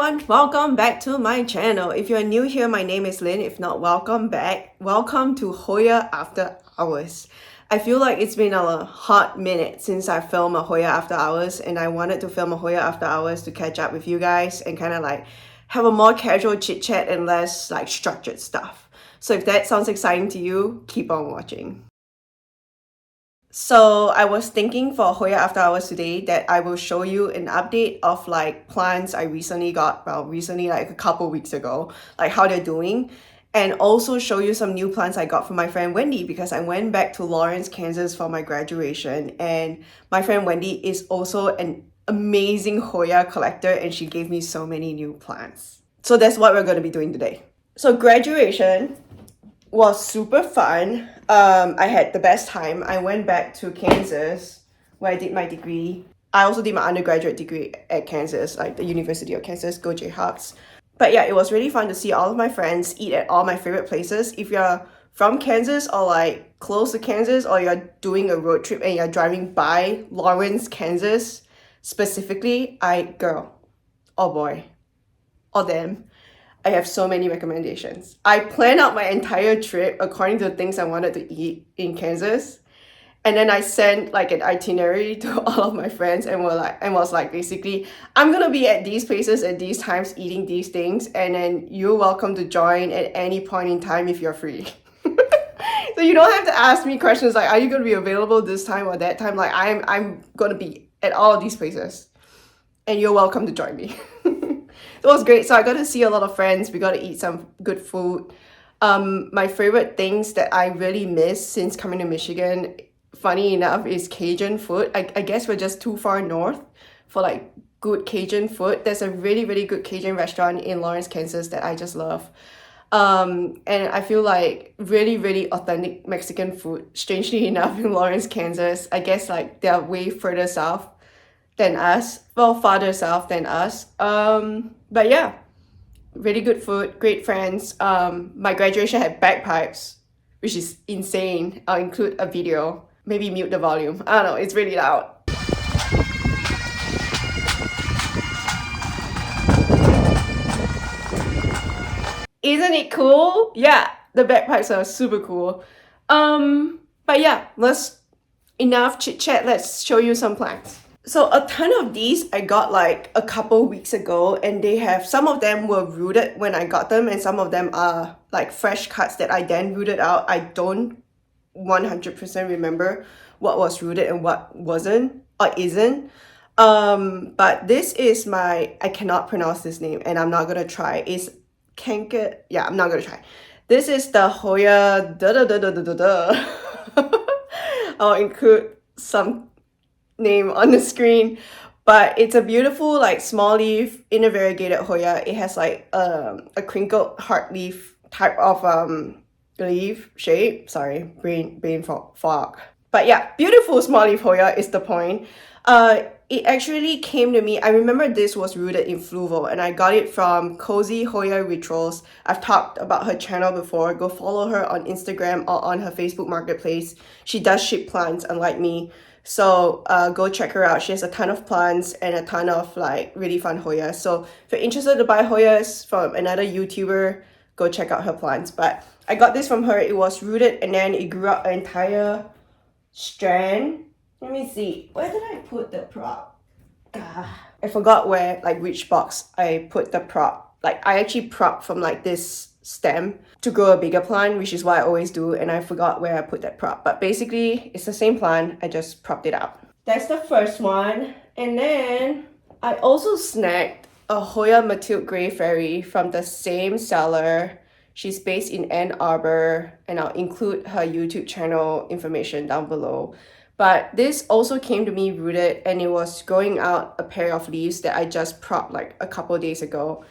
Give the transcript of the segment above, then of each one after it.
everyone, welcome back to my channel. If you're new here, my name is Lynn. If not, welcome back. Welcome to Hoya After Hours. I feel like it's been a hot minute since I filmed a Hoya After Hours, and I wanted to film a Hoya After Hours to catch up with you guys and kind of like have a more casual chit chat and less like structured stuff. So if that sounds exciting to you, keep on watching. So I was thinking for Hoya After Hours today that I will show you an update of like plants I recently got, recently like a couple weeks ago, like how they're doing, and also show you some new plants I got from my friend Wendy because I went back to Lawrence, Kansas for my graduation, and my friend Wendy is also an amazing Hoya collector and she gave me so many new plants. So that's what we're going to be doing today. So graduation was super fun. I had the best time. I went back to Kansas where I did my degree. I also did my undergraduate degree at Kansas, like the University of Kansas, go Jayhawks. But yeah, it was really fun to see all of my friends, eat at all my favorite places. If you're from Kansas or like close to Kansas, or you're doing a road trip and you're driving by Lawrence, Kansas specifically, oh boy, or them, I have so many recommendations. I planned out my entire trip according to the things I wanted to eat in Kansas. And then I sent like an itinerary to all of my friends and was like basically, I'm gonna be at these places at these times eating these things, and then you're welcome to join at any point in time if you're free. So you don't have to ask me questions like, are you gonna be available this time or that time? Like I'm gonna be at all of these places and you're welcome to join me. It was great. So I got to see a lot of friends. We got to eat some good food. My favorite things that I really miss since coming to Michigan, funny enough, is Cajun food. I guess we're just too far north for like good Cajun food. There's a really, really good Cajun restaurant in Lawrence, Kansas that I just love. And I feel like really, really authentic Mexican food, strangely enough, in Lawrence, Kansas. I guess like they're way further south than us, well, farther south than us. But yeah, really good food, great friends. My graduation had bagpipes, which is insane. I'll include a video. Maybe mute the volume. I don't know, it's really loud. Isn't it cool? Yeah, the bagpipes are super cool. But yeah, enough chit chat. Let's show you some plants. So a ton of these I got like a couple weeks ago, and some of them were rooted when I got them, and some of them are like fresh cuts that I then rooted out. I don't 100% remember what was rooted and what wasn't or isn't. But this is I cannot pronounce this name and I'm not gonna try. It's Kanka. Yeah, I'm not gonna try. This is the Hoya I'll include some name on the screen, but it's a beautiful like small leaf inner variegated Hoya. It has like a crinkled heart leaf type of leaf shape. Sorry, brain fog. But yeah, beautiful small leaf Hoya is the point. It actually came to me. I remember this was rooted in Fluval, and I got it from Cozy Hoya Rituals. I've talked about her channel before. Go follow her on Instagram or on her Facebook marketplace. She does ship plants, unlike me. So go check her out. She has a ton of plants and a ton of like really fun Hoyas. So if you're interested to buy Hoyas from another YouTuber, go check out her plants. But I got this from her. It was rooted and then it grew up an entire strand. Let me see. Where did I put the prop? I forgot which box I put the prop. Like I actually propped from like this stem to grow a bigger plant, which is what I always do, and I forgot where I put that prop. But basically, it's the same plant. I just propped it out. That's the first one. And then I also snagged a Hoya Matilde Grey Fairy from the same seller. She's based in Ann Arbor, and I'll include her YouTube channel information down below. But this also came to me rooted, and it was growing out a pair of leaves that I just propped like a couple days ago.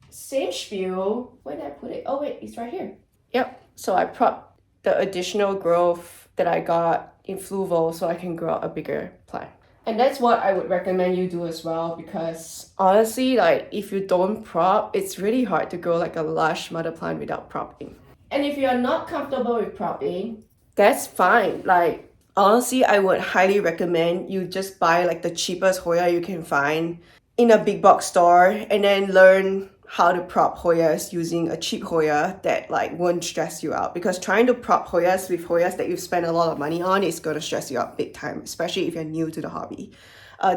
Same spiel. Where did I put it? Oh wait, it's right here. Yep. So I propped the additional growth that I got in Fluval so I can grow a bigger plant. And that's what I would recommend you do as well, because honestly, like if you don't prop, it's really hard to grow like a lush mother plant without propping. And if you are not comfortable with propping, that's fine. Like honestly, I would highly recommend you just buy like the cheapest Hoya you can find in a big box store and then learn how to prop Hoyas using a cheap Hoya that like won't stress you out, because trying to prop Hoyas with Hoyas that you've spent a lot of money on is going to stress you out big time, especially if you're new to the hobby.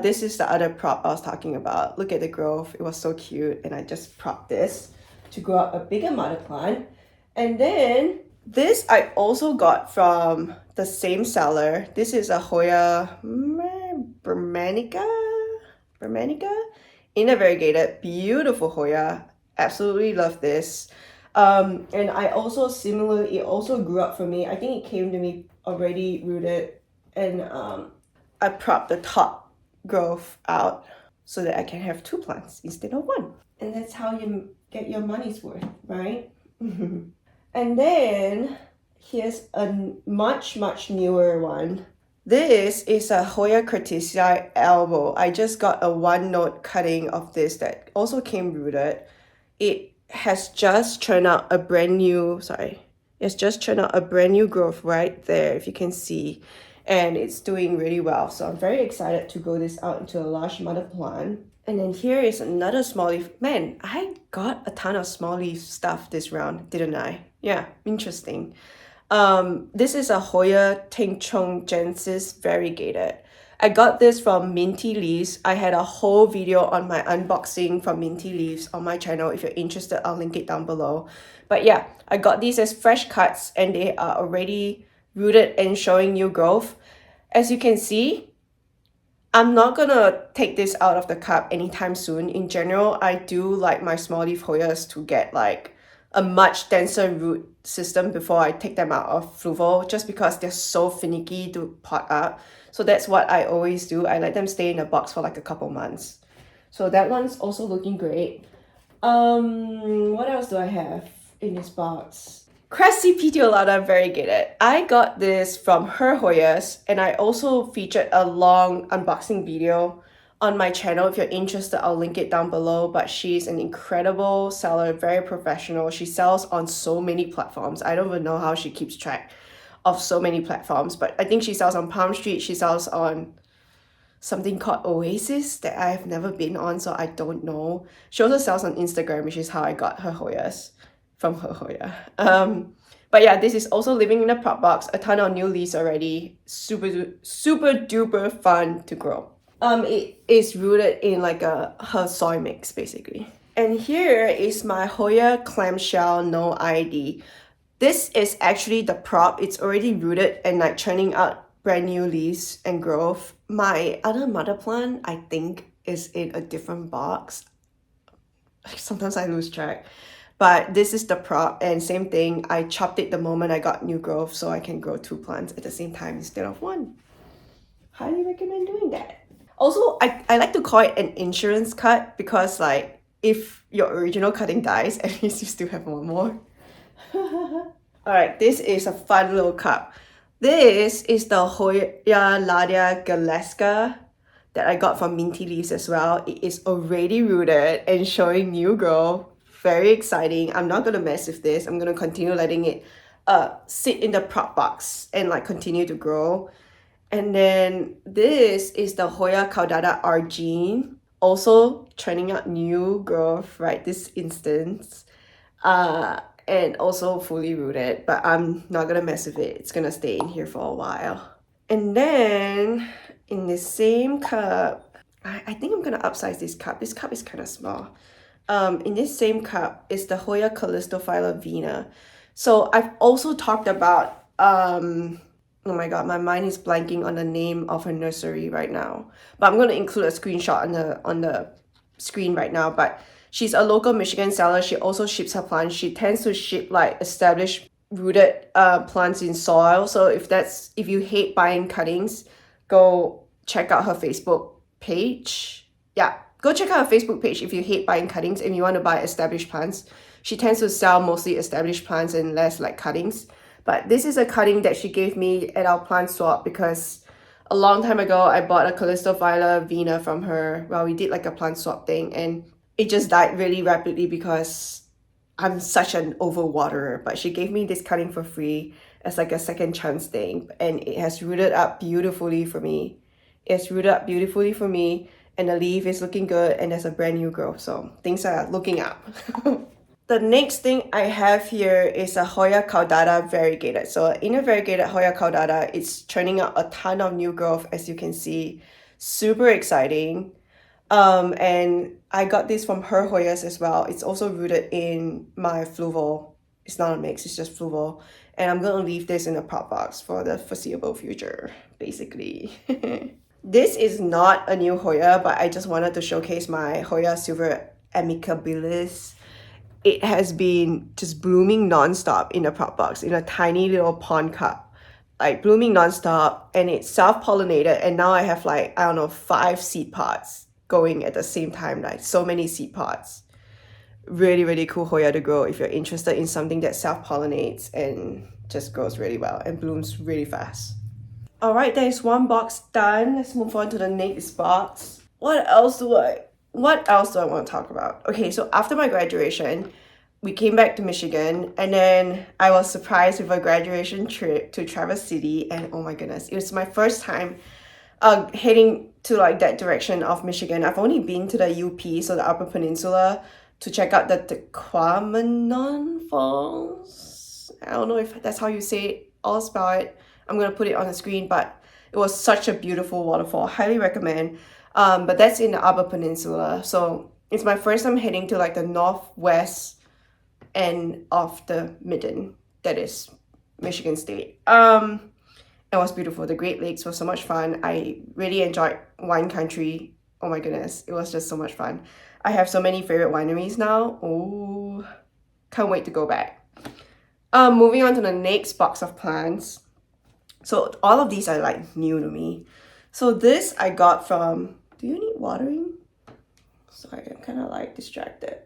This is the other prop I was talking about. Look at the growth. It was so cute, and I just propped this to grow up a bigger mother plant. And then this I also got from the same seller. This is a Hoya Bermanica in a variegated, beautiful Hoya. Absolutely love this. And I also similarly, it also grew up for me. I think it came to me already rooted, and I propped the top growth out so that I can have 2 plants instead of 1. And that's how you get your money's worth, right? And then here's a much newer one. This is a Hoya Curtisii elbow. I just got a 1-note cutting of this that also came rooted. It has just churned out a brand new growth right there, if you can see. And it's doing really well. So I'm very excited to grow this out into a large mother plant. And then here is another small leaf. Man, I got a ton of small leaf stuff this round, didn't I? Yeah, interesting. This is a Hoya Tinchongjensis variegated. I got this from Minty Leaves. I had a whole video on my unboxing from Minty Leaves on my channel. If you're interested, I'll link it down below. But yeah, I got these as fresh cuts and they are already rooted and showing new growth. As you can see, I'm not gonna take this out of the cup anytime soon. In general, I do like my small leaf Hoyas to get like a much denser root system before I take them out of fluval, just because they're so finicky to pot up. So that's what I always do. I let them stay in a box for like a couple months. So that one's also looking great. What else do I have in this box? Cressy Petiolata variegated. I got this from her Hoyas, and I also featured a long unboxing video on my channel. If you're interested, I'll link it down below. But she's an incredible seller, very professional. She sells on so many platforms. I don't even know how she keeps track of so many platforms, but I think she sells on Palm Street. She sells on something called Oasis that I've never been on, so I don't know. She also sells on Instagram, which is how I got her Hoyas, from her Hoya. But yeah, this is also living in a prop box. A ton of new leaves already. Super duper fun to grow. It is rooted in like her soil mix basically. And here is my Hoya clamshell no ID. This is actually the prop. It's already rooted and like churning out brand new leaves and growth. My other mother plant, I think, is in a different box. Sometimes I lose track. But this is the prop, and same thing, I chopped it the moment I got new growth so I can grow 2 plants at the same time instead of 1. Highly recommend doing that. Also, I like to call it an insurance cut, because like if your original cutting dies, at least you still have 1 more. Alright, this is a fun little cup. This is the Hoya Ladia Galeska that I got from Minty Leaves as well. It is already rooted and showing new growth. Very exciting. I'm not gonna mess with this. I'm gonna continue letting it sit in the prop box and like continue to grow. And then this is the Hoya Caudata Argene, also churning out new growth right this instance. And also fully rooted, but I'm not gonna mess with it. It's gonna stay in here for a while. And then in the same cup, I think I'm gonna upsize this cup. This cup is kind of small. In this same cup is the Hoya Calistophylla Vena. So I've also talked about, oh my god, my mind is blanking on the name of her nursery right now. But I'm going to include a screenshot on the screen right now. But she's a local Michigan seller. She also ships her plants. She tends to ship like established rooted plants in soil. So if you hate buying cuttings, go check out her Facebook page. Yeah. Go check out her Facebook page if you hate buying cuttings and you want to buy established plants. She tends to sell mostly established plants and less like cuttings. But this is a cutting that she gave me at our plant swap, because a long time ago I bought a Calistophylla Vena from her. Well, we did like a plant swap thing and it just died really rapidly because I'm such an overwaterer. But she gave me this cutting for free as like a second chance thing, and it has rooted up beautifully for me. It's rooted up beautifully for me. and the leaf is looking good, and there's a brand new growth, so things are looking up. The next thing I have here is a Hoya caudata variegated. So in a variegated Hoya caudata, it's churning out a ton of new growth, as you can see. Super exciting. And I got this from her Hoyas as well. It's also rooted in my fluval. It's not a mix, it's just fluval. And I'm gonna leave this in a prop box for the foreseeable future, basically. This is not a new Hoya, but I just wanted to showcase my Hoya Silver amicabilis. It has been just blooming nonstop in a prop box in a tiny little pond cup, like blooming nonstop, and it's self-pollinated. And now I have like, I don't know, 5 seed pods going at the same time, like so many seed pods. Really, really cool Hoya to grow if you're interested in something that self-pollinates and just grows really well and blooms really fast. All right, there is one box done. Let's move on to the next box. What else do I want to talk about? Okay, so after my graduation, we came back to Michigan, and then I was surprised with a graduation trip to Traverse City, and oh my goodness, it was my first time heading to like that direction of Michigan. I've only been to the UP, so the Upper Peninsula, to check out the Tequamanon Falls. I don't know if that's how you say it. I'll spell it. I'm gonna put it on the screen, but it was such a beautiful waterfall. Highly recommend. But that's in the Upper Peninsula, so it's my first time heading to like the northwest end of the Midden, that is Michigan State. It was beautiful. The Great Lakes were so much fun. I really enjoyed wine country. Oh my goodness, it was just so much fun. I have so many favorite wineries now. Oh, can't wait to go back. Moving on to the next box of plants. So all of these are like new to me. So this I got from, do you need watering? Sorry, I'm kind of like distracted.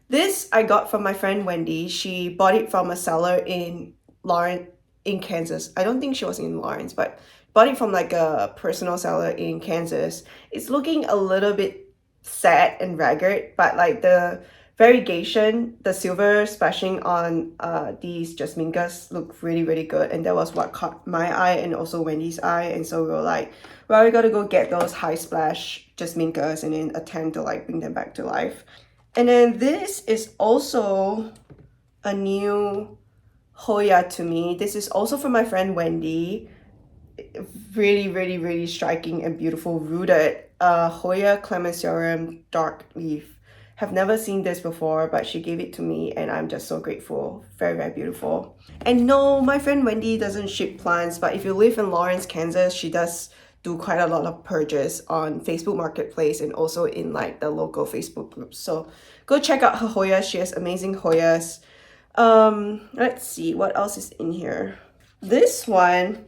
This I got from my friend Wendy. She bought it from a seller in Lawrence, in Kansas. I don't think she was in Lawrence, but bought it from like a personal seller in Kansas. It's looking a little bit sad and ragged, but like the variegation, the silver splashing on these jasminkas look really, really good. And that was what caught my eye and also Wendy's eye. And so we were like, well, we gotta go get those high splash jasminkas and then attempt to like bring them back to life. And then this is also a new Hoya to me. This is also from my friend Wendy. Really, really, really striking and beautiful rooted Hoya clemenceorum dark leaf. Have never seen this before, but she gave it to me and I'm just so grateful. Very, very beautiful. And no, my friend Wendy doesn't ship plants, but if you live in Lawrence, Kansas, she does do quite a lot of purchase on Facebook Marketplace and also in like the local Facebook groups. So go check out her Hoyas. She has amazing Hoyas. Let's see what else is in here. This one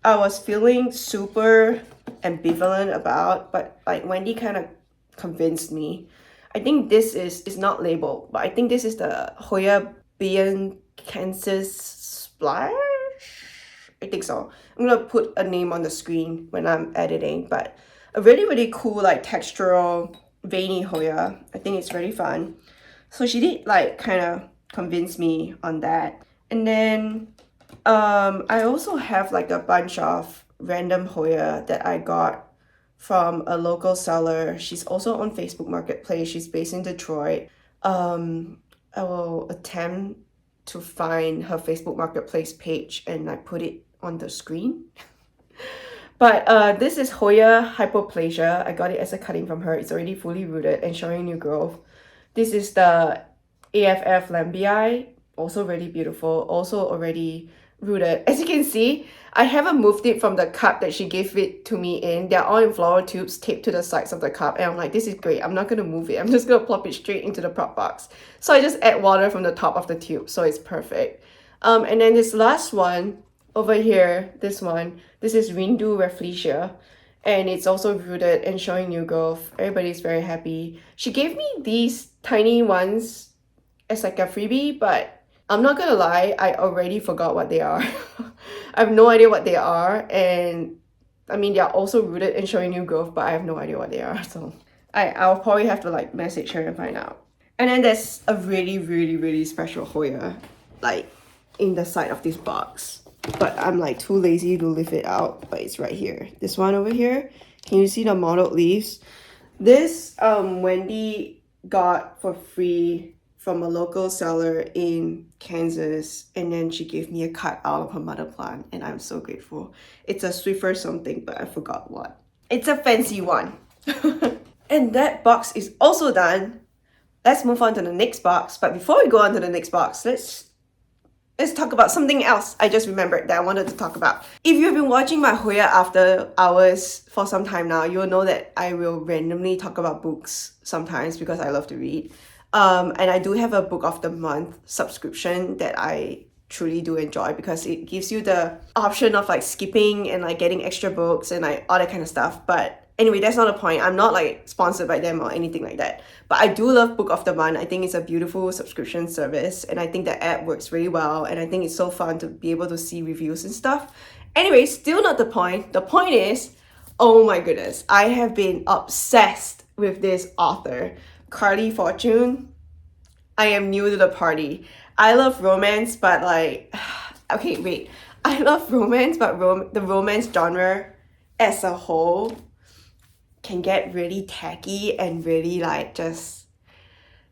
I was feeling super ambivalent about, but like Wendy kind of convinced me. I think this is not labeled, but I think this is the Hoya Kansas Splash. I think so. I'm gonna put a name on the screen when I'm editing, but a really, really cool like textural veiny Hoya. I think it's really fun. So she did like kind of convince me on that. And then I also have like a bunch of random Hoya that I got from a local seller. She's also on Facebook Marketplace. She's based in Detroit. I will attempt to find her Facebook Marketplace page and I put it on the screen. But this is Hoya hypoplasia. I got it as a cutting from her. It's already fully rooted and showing new growth. This is the AFF lambii, also really beautiful, also already rooted. As you can see, I haven't moved it from the cup that she gave it to me in. They're all in floral tubes taped to the sides of the cup. And I'm like, this is great. I'm not going to move it. I'm just going to plop it straight into the prop box. So I just add water from the top of the tube. So it's perfect. And then this last one over here, this is Rindu rafflesia. And it's also rooted and showing new growth. Everybody's very happy. She gave me these tiny ones as like a freebie, but I'm not gonna lie, I already forgot what they are. I have no idea what they are, and I mean they're also rooted and showing new growth, but I have no idea what they are. So I'll probably have to like message her and find out. And then there's a really, really, really special Hoya like in the side of this box, but I'm like too lazy to lift it out. But it's right here. This one over here. Can you see the mottled leaves? This Wendy got for free from a local seller in Kansas, and then she gave me a cut out of her mother plant, and I'm so grateful. It's a Swiffer something, but I forgot what. It's a fancy one. And that box is also done. Let's move on to the next box. But before we go on to the next box, let's talk about something else I just remembered that I wanted to talk about. If you've been watching my Hoya After Hours for some time now, you'll know that I will randomly talk about books sometimes because I love to read. And I do have a book of the month subscription that I truly do enjoy because it gives you the option of like skipping and like getting extra books and like all that kind of stuff. But anyway, that's not the point. I'm not like sponsored by them or anything like that. But I do love Book of the Month. I think it's a beautiful subscription service, and I think the app works really well, and I think it's so fun to be able to see reviews and stuff. Anyway, still not the point. The point is, oh my goodness, I have been obsessed with this author, Carly Fortune. I am new to the party. I love romance, but like, okay, wait. I love romance, but the romance genre as a whole can get really tacky and really like just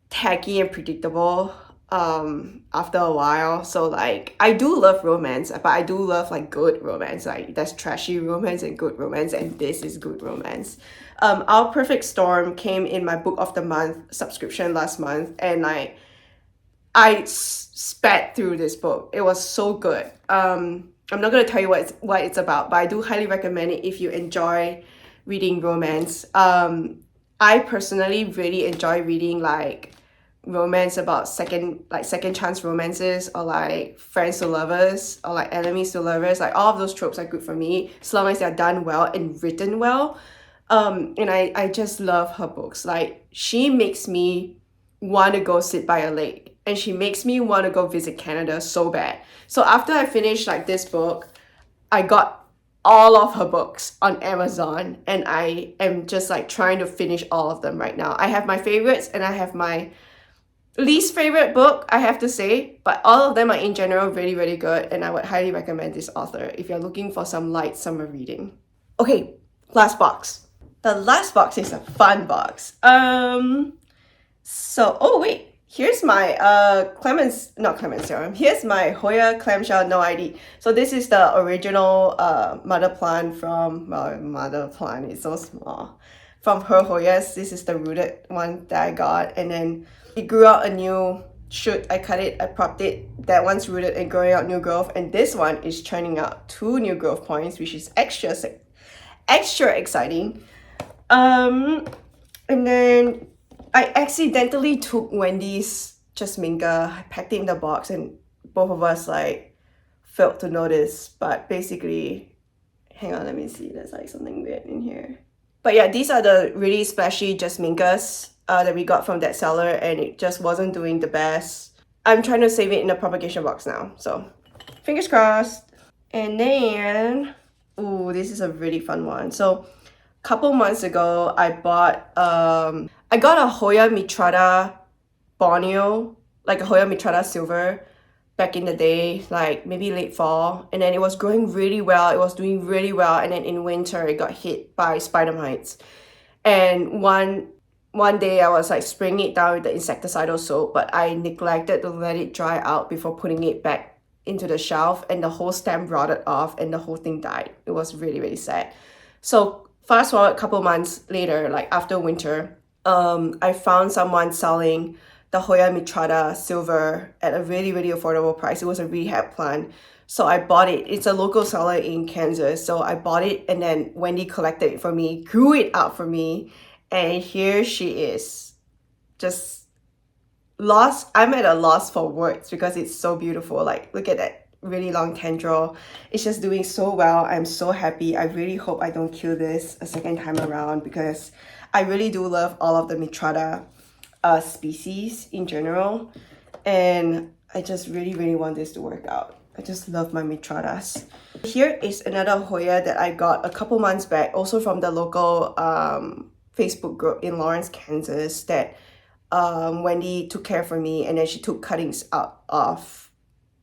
tacky and predictable after a while. So like I do love romance, but I do love like good romance. Like there's trashy romance and good romance, and this is good romance. Our Perfect Storm came in my Book of the Month subscription last month, and like I sped through this book. It was so good. I'm not gonna tell you what it's about, but I do highly recommend it if you enjoy reading romance. I personally really enjoy reading like romance about second chance romances, or like friends to lovers, or like enemies to lovers. Like all of those tropes are good for me as long as they're done well and written well. And I just love her books. Like she makes me want to go sit by a lake, and she makes me want to go visit Canada so bad. So after I finished like this book, I got all of her books on Amazon, and I am just like trying to finish all of them right now. I have my favorites and I have my least favorite book, I have to say, but all of them are in general really, really good, and I would highly recommend this author if you're looking for some light summer reading. Okay, last box. The last box is a fun box. So, oh wait, here's my Clemens serum. Here's my Hoya clamshell no ID. So this is the original mother plant from, well, mother plant is so small, from her Hoyas. This is the rooted one that I got, and then it grew out a new shoot. I cut it, I propped it. That one's rooted and growing out new growth, and this one is churning out 2 new growth points, which is extra exciting. And then I accidentally took Wendy's Jasminka. I packed it in the box, and both of us like failed to notice. But basically, hang on, let me see. There's like something weird in here. But yeah, these are the really splashy Jasminkas that we got from that seller, and it just wasn't doing the best. I'm trying to save it in the propagation box now, so fingers crossed. And then, ooh, this is a really fun one. So couple months ago, I got a Hoya Mitrata Borneo, like a Hoya Mitrata Silver back in the day, like maybe late fall, and then it was growing really well. It was doing really well, and then in winter, it got hit by spider mites. And one day, I was like spraying it down with the insecticidal soap, but I neglected to let it dry out before putting it back into the shelf, and the whole stem rotted off, and the whole thing died. It was really, really sad. So fast forward a couple months later, like after winter, I found someone selling the Hoya Mitrata Silver at a really, really affordable price. It was a rehab plant. So I bought it. It's a local seller in Kansas. So I bought it, and then Wendy collected it for me, grew it out for me, and here she is. Just lost. I'm at a loss for words because it's so beautiful. Like, look at that really long tendril. It's just doing so well. I'm so happy. I really hope I don't kill this a second time around, because I really do love all of the Mitrata species in general, and I just really, really want this to work out. I just love my Mitratas. Here is another Hoya that I got a couple months back, also from the local Facebook group in Lawrence, Kansas, that Wendy took care for me, and then she took cuttings out of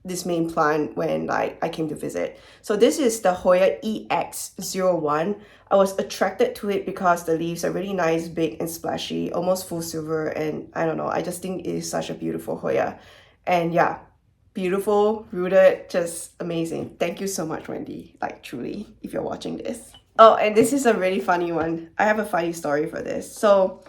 this main plant when like I came to visit. So this is the Hoya EX01. I was attracted to it because the leaves are really nice, big and splashy, almost full silver, and I don't know, I just think it is such a beautiful Hoya. And yeah, beautiful, rooted, just amazing. Thank you so much, Wendy, like truly, if you're watching this. Oh, and this is a really funny one. I have a funny story for this. So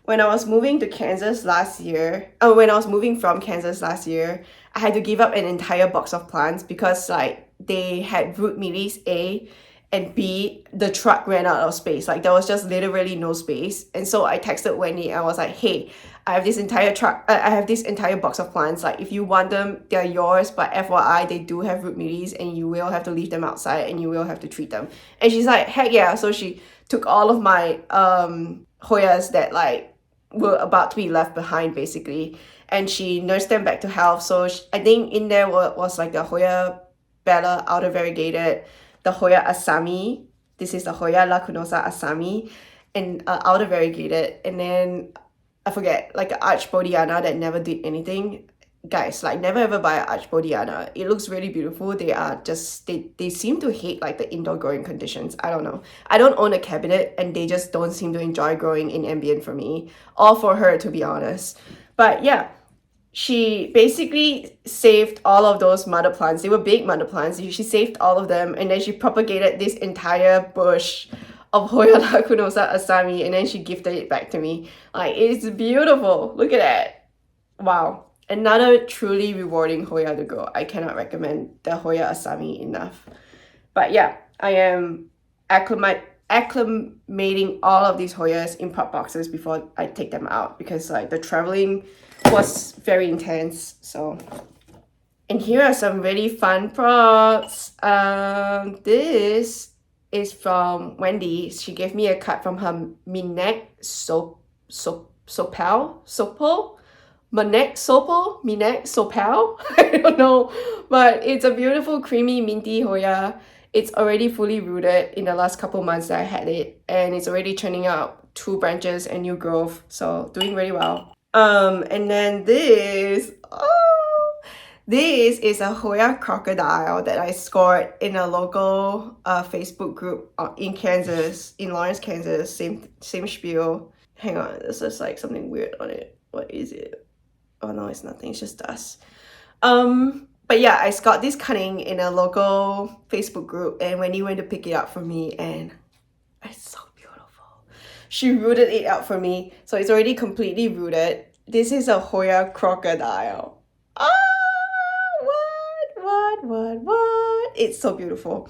when I was moving to Kansas last year, when I was moving from Kansas last year, I had to give up an entire box of plants because like they had root mealis, A, and B, the truck ran out of space. Like there was just literally no space. And so I texted Wendy and I was like, hey, I have this entire box of plants. Like if you want them, they're yours, but FYI, they do have root mealis and you will have to leave them outside and you will have to treat them. And she's like, heck yeah. So she took all of my Hoyas that like were about to be left behind basically, and she nursed them back to health. So I think in there was like the Hoya Bella outer variegated, the Hoya Asami, this is the Hoya lacunosa Asami, and outer variegated, and then I forget, like an Archbodiana that never did anything. Guys, like never ever buy an Archbodiana. It looks really beautiful. They are just, they seem to hate like the indoor growing conditions. I don't know. I don't own a cabinet and they just don't seem to enjoy growing in ambient for me, or for her, to be honest. But yeah, she basically saved all of those mother plants. They were big mother plants. She saved all of them and then she propagated this entire bush of Hoya lacunosa Asami, and then she gifted it back to me. Like, it's beautiful. Look at that. Wow. Another truly rewarding Hoya to grow. I cannot recommend the Hoya Asami enough. But yeah, I am acclimating all of these Hoyas in pot boxes before I take them out because like the traveling was very intense. So, and here are some really fun props. This is from Wendy. She gave me a cut from her Minette Minette Sopal. I don't know, but it's a beautiful creamy minty Hoya. It's already fully rooted in the last couple months that I had it, and it's already churning out 2 branches and new growth, so doing really well. And then this is a Hoya crocodile that I scored in a local Facebook group in Kansas, in Lawrence, Kansas. Same spiel. Hang on, this is like something weird on it. What is it? Oh no, it's nothing, it's just dust. But yeah, I got this cutting in a local Facebook group, and Wendy went to pick it up for me, and it's so beautiful. She rooted it out for me, so it's already completely rooted. This is a Hoya crocodile. What? It's so beautiful.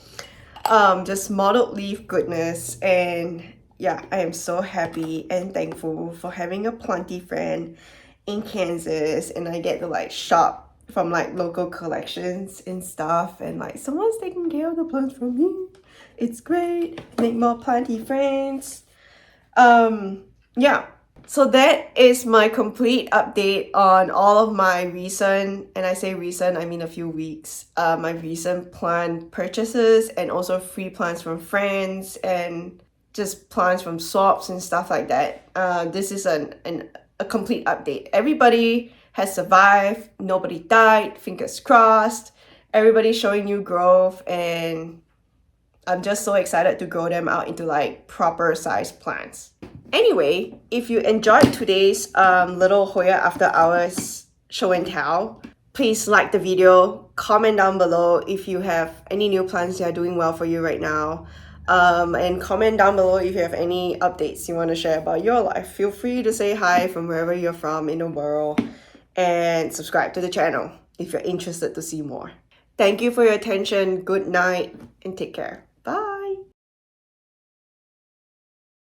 Just mottled leaf goodness, and yeah, I am so happy and thankful for having a planty friend in Kansas, and I get to like shop from like local collections and stuff, and like someone's taking care of the plants for me. It's great. Make more planty friends. Yeah, so that is my complete update on all of my recent, and I say recent, I mean a few weeks, my recent plant purchases, and also free plants from friends and just plants from swaps and stuff like that. This is a complete update. Everybody has survived, nobody died, fingers crossed. Everybody's showing new growth, and I'm just so excited to grow them out into like proper sized plants. Anyway, if you enjoyed today's little Hoya After Hours show and tell, please like the video, comment down below if you have any new plants that are doing well for you right now. And comment down below if you have any updates you want to share about your life. Feel free to say hi from wherever you're from in the world, and subscribe to the channel if you're interested to see more. Thank you for your attention. Good night and take care. Bye.